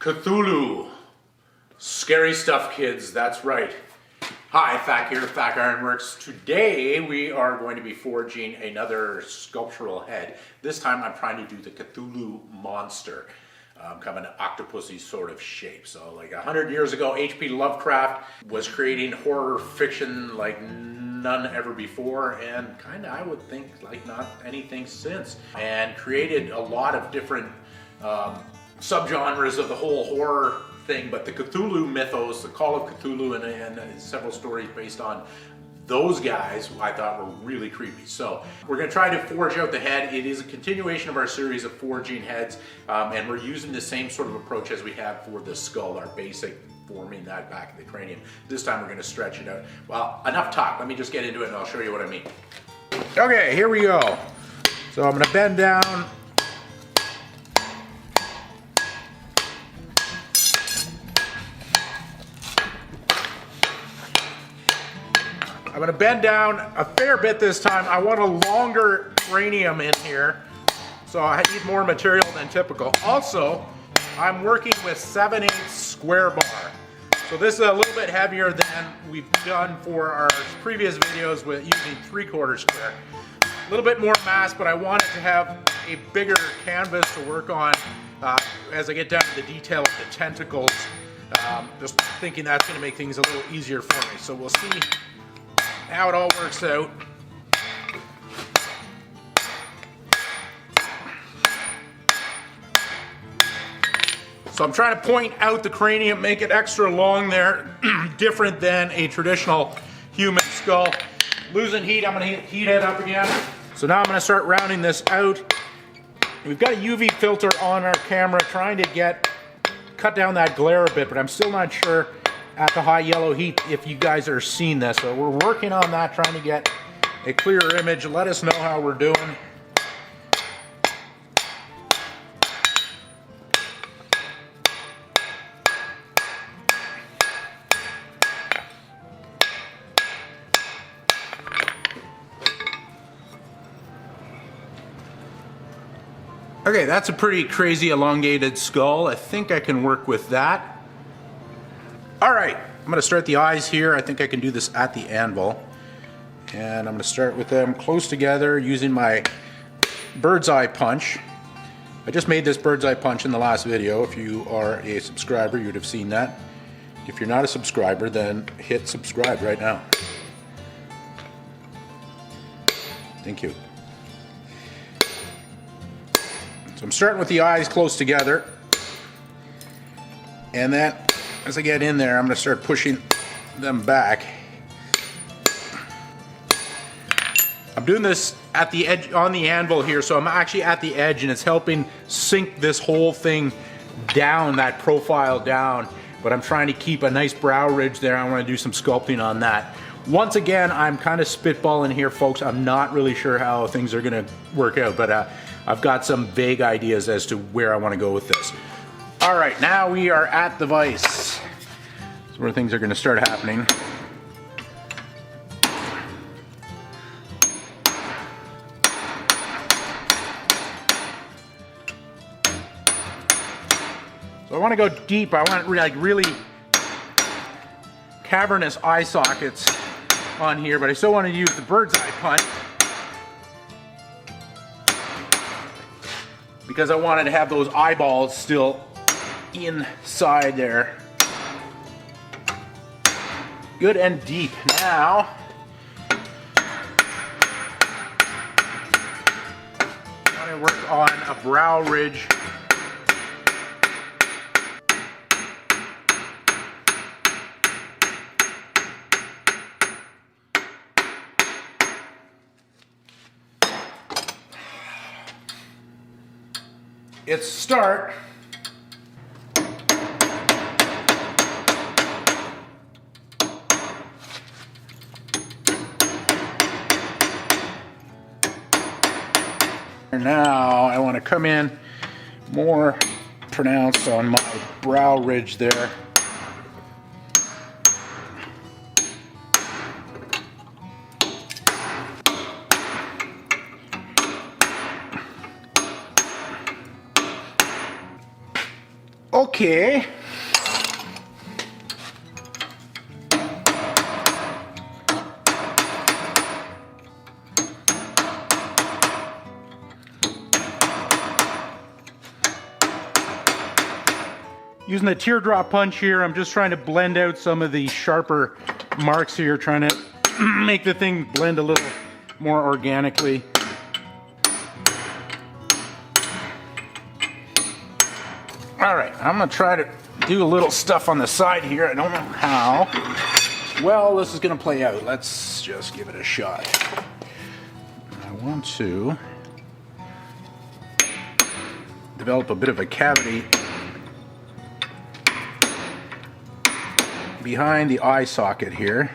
Cthulhu. Scary stuff, kids, that's right. Hi, Thak here, Thak Ironworks. Today we are going to be forging another sculptural head. This time I'm trying to do the Cthulhu monster. Kind of an octopus-y sort of shape. So like 100 years ago, HP Lovecraft was creating horror fiction like none ever before, and kind of, I would think, like not anything since. And created a lot of different subgenres of the whole horror thing, but the Cthulhu mythos, the Call of Cthulhu, and several stories based on those guys, I thought were really creepy. So we're going to try to forge out the head. It is a continuation of our series of forging heads, and we're using the same sort of approach as we have for the skull, our basic forming that back of the cranium. This time we're going to stretch it out. Well, enough talk. Let me just get into it and I'll show you what I mean. Okay, here we go. So I'm going to bend down. I'm going to bend down a fair bit this time. I want a longer cranium in here, so I need more material than typical. Also, I'm working with 7/8 square bar. So this is a little bit heavier than we've done for our previous videos with using 3/4 square. A little bit more mass, but I wanted to have a bigger canvas to work on as I get down to the detail of the tentacles. Just thinking that's going to make things a little easier for me. So we'll see how it all works out. So I'm trying to point out the cranium, make it extra long there, different than a traditional human skull. Losing heat, I'm going to heat it up again. So now I'm going to start rounding this out. We've got a UV filter on our camera trying to cut down that glare a bit, but I'm still not sure at the high yellow heat if you guys are seeing this. So we're working on that, trying to get a clearer image. Let us know how we're doing. Okay, that's a pretty crazy elongated skull. I think I can work with that. All right, I'm going to start the eyes here. I think I can do this at the anvil. And I'm going to start with them close together using my bird's eye punch. I just made this bird's eye punch in the last video. If you are a subscriber, you'd have seen that. If you're not a subscriber, then hit subscribe right now. Thank you. So I'm starting with the eyes close together. And then as I get in there, I'm going to start pushing them back. I'm doing this at the edge on the anvil here, so I'm actually at the edge, and it's helping sink this whole thing down, that profile down. But I'm trying to keep a nice brow ridge there. I want to do some sculpting on that. Once again, I'm kind of spitballing here, folks. I'm not really sure how things are going to work out, but I've got some vague ideas as to where I want to go with this. All right, now we are at the vise. That's where things are going to start happening. So I want to go deep. I want like really cavernous eye sockets on here, but I still want to use the bird's eye punch because I wanted to have those eyeballs still inside there. Good and deep. Now I want to work on a brow ridge. It's start. Now I want to come in more pronounced on my brow ridge there. Okay. Using the Teardrop Punch here, I'm just trying to blend out some of the sharper marks here, trying to make the thing blend a little more organically. All right, I'm gonna try to do a little stuff on the side here. I don't know how well this is gonna play out. Let's just give it a shot. I want to develop a bit of a cavity behind the eye socket here.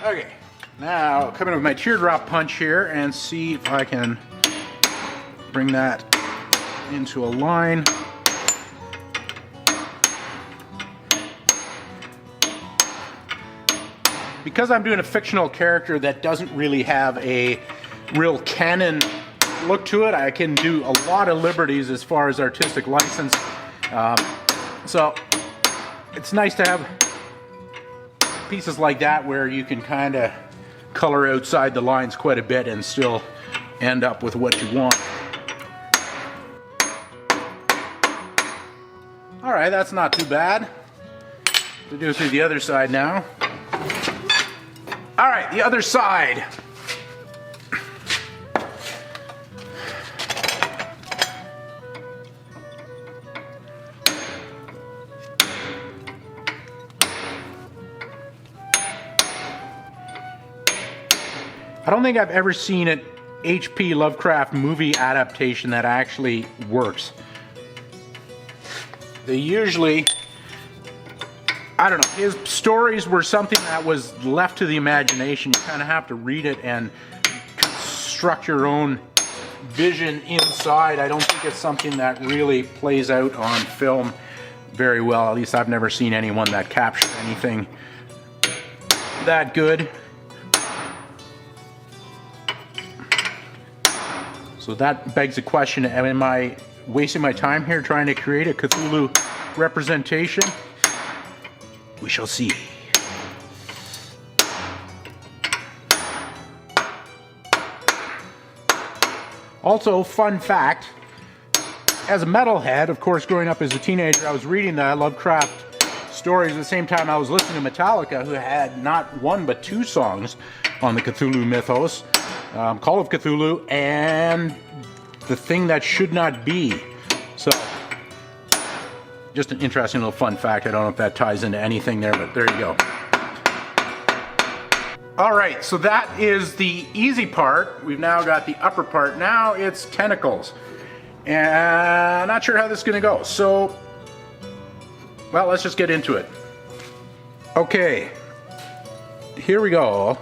Okay, now come in with my Teardrop Punch here and see if I can bring that into a line. Because I'm doing a fictional character that doesn't really have a real canon look to it, I can do a lot of liberties as far as artistic license. So it's nice to have pieces like that where you can kind of color outside the lines quite a bit and still end up with what you want. All right, that's not too bad. To do through the other side now. All right, the other side. I don't think I've ever seen an HP Lovecraft movie adaptation that actually works. They usually, I don't know, his stories were something that was left to the imagination. You kind of have to read it and construct your own vision inside. I don't think it's something that really plays out on film very well. At least I've never seen anyone that captured anything that good. So that begs the question, am I wasting my time here trying to create a Cthulhu representation? We shall see. Also, fun fact, as a metalhead, of course, growing up as a teenager, I was reading the Lovecraft stories at the same time I was listening to Metallica, who had not one but two songs on the Cthulhu mythos. Call of Cthulhu and The Thing That Should Not Be. So, just an interesting little fun fact. I don't know if that ties into anything there, but there you go. All right, so that is the easy part. We've now got the upper part. Now it's tentacles. And I'm not sure how this is going to go. So, well, let's just get into it. Okay, here we go.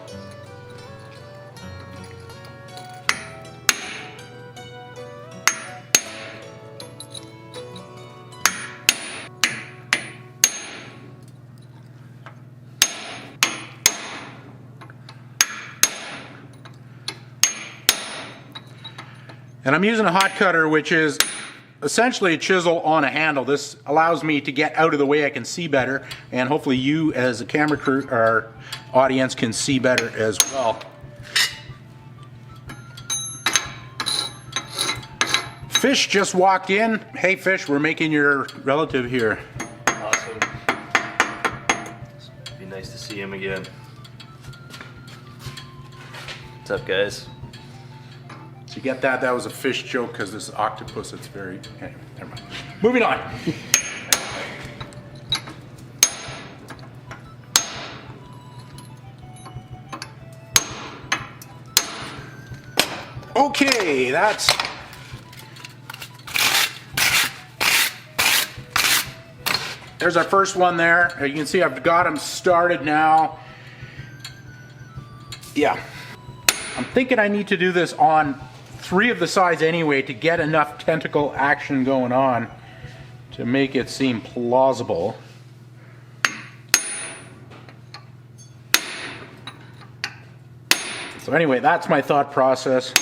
And I'm using a hot cutter, which is essentially a chisel on a handle. This allows me to get out of the way I can see better, and hopefully you as a camera crew or audience can see better as well. Fish just walked in. Hey Fish, we're making your relative here. Awesome. It'd be nice to see him again. What's up, guys? So you get that? That was a fish joke because this octopus, it's very... Anyway, never mind. Moving on. Okay, that's... There's our first one there. You can see I've got them started now. Yeah. I'm thinking I need to do this on 3 of the sides anyway to get enough tentacle action going on to make it seem plausible. So So anyway, that's my thought process.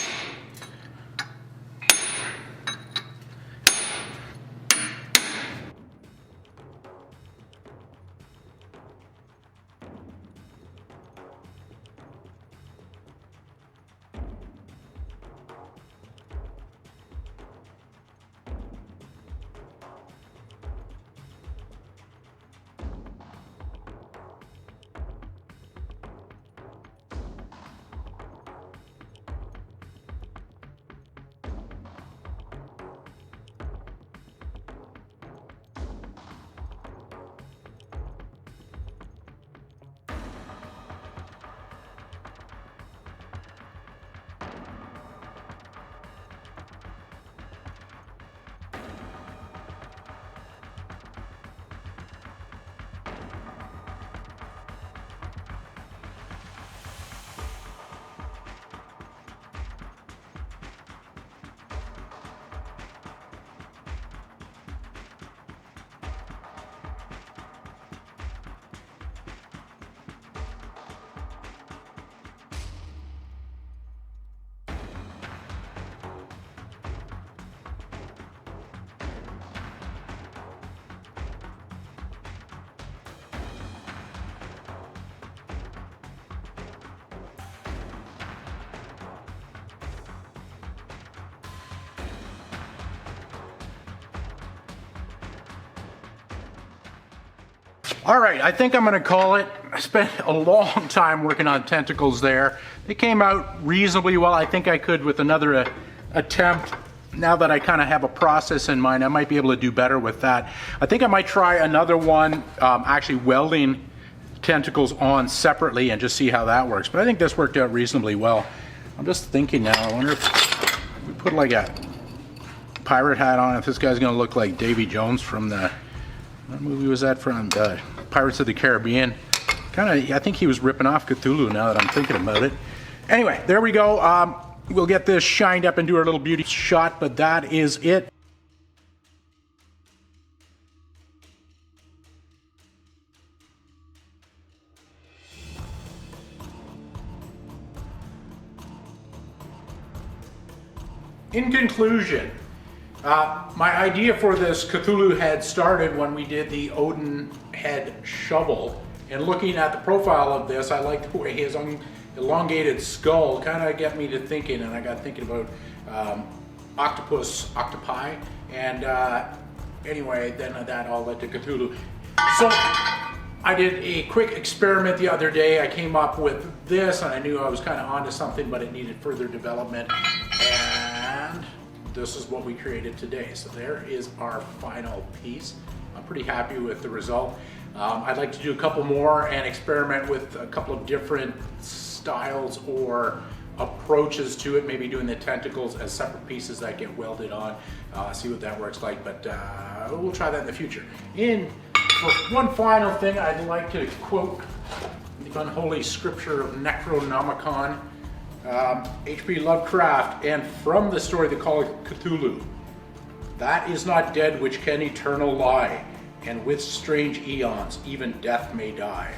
All right, I think I'm gonna call it. I spent a long time working on Tentacles there. They came out reasonably well. I think I could with another attempt. Now that I kind of have a process in mind, I might be able to do better with that. I think I might try another one, actually welding Tentacles on separately and just see how that works. But I think this worked out reasonably well. I'm just thinking now, I wonder if we put like a pirate hat on, if this guy's gonna look like Davy Jones from the, what movie was that from? Pirates of the Caribbean. Kind of, I think he was ripping off Cthulhu now that I'm thinking about it. Anyway, there we go. We'll get this shined up and do our little beauty shot, but that is it. In conclusion, my idea for this Cthulhu head started when we did the Odin head shovel. And looking at the profile of this, I like the way his elongated skull kind of got me to thinking, and I got thinking about octopi, and anyway, then that all led to Cthulhu. So I did a quick experiment the other day. I came up with this, and I knew I was kind of onto something, but it needed further development. And this is what we created today. So there is our final piece. I'm pretty happy with the result. I'd like to do a couple more and experiment with a couple of different styles or approaches to it, maybe doing the tentacles as separate pieces that get welded on, see what that works like, but we'll try that in the future. For one final thing, I'd like to quote the unholy scripture of Necronomicon, HP Lovecraft, and from the story they call it Cthulhu. That is not dead which can eternal lie, and with strange eons even death may die.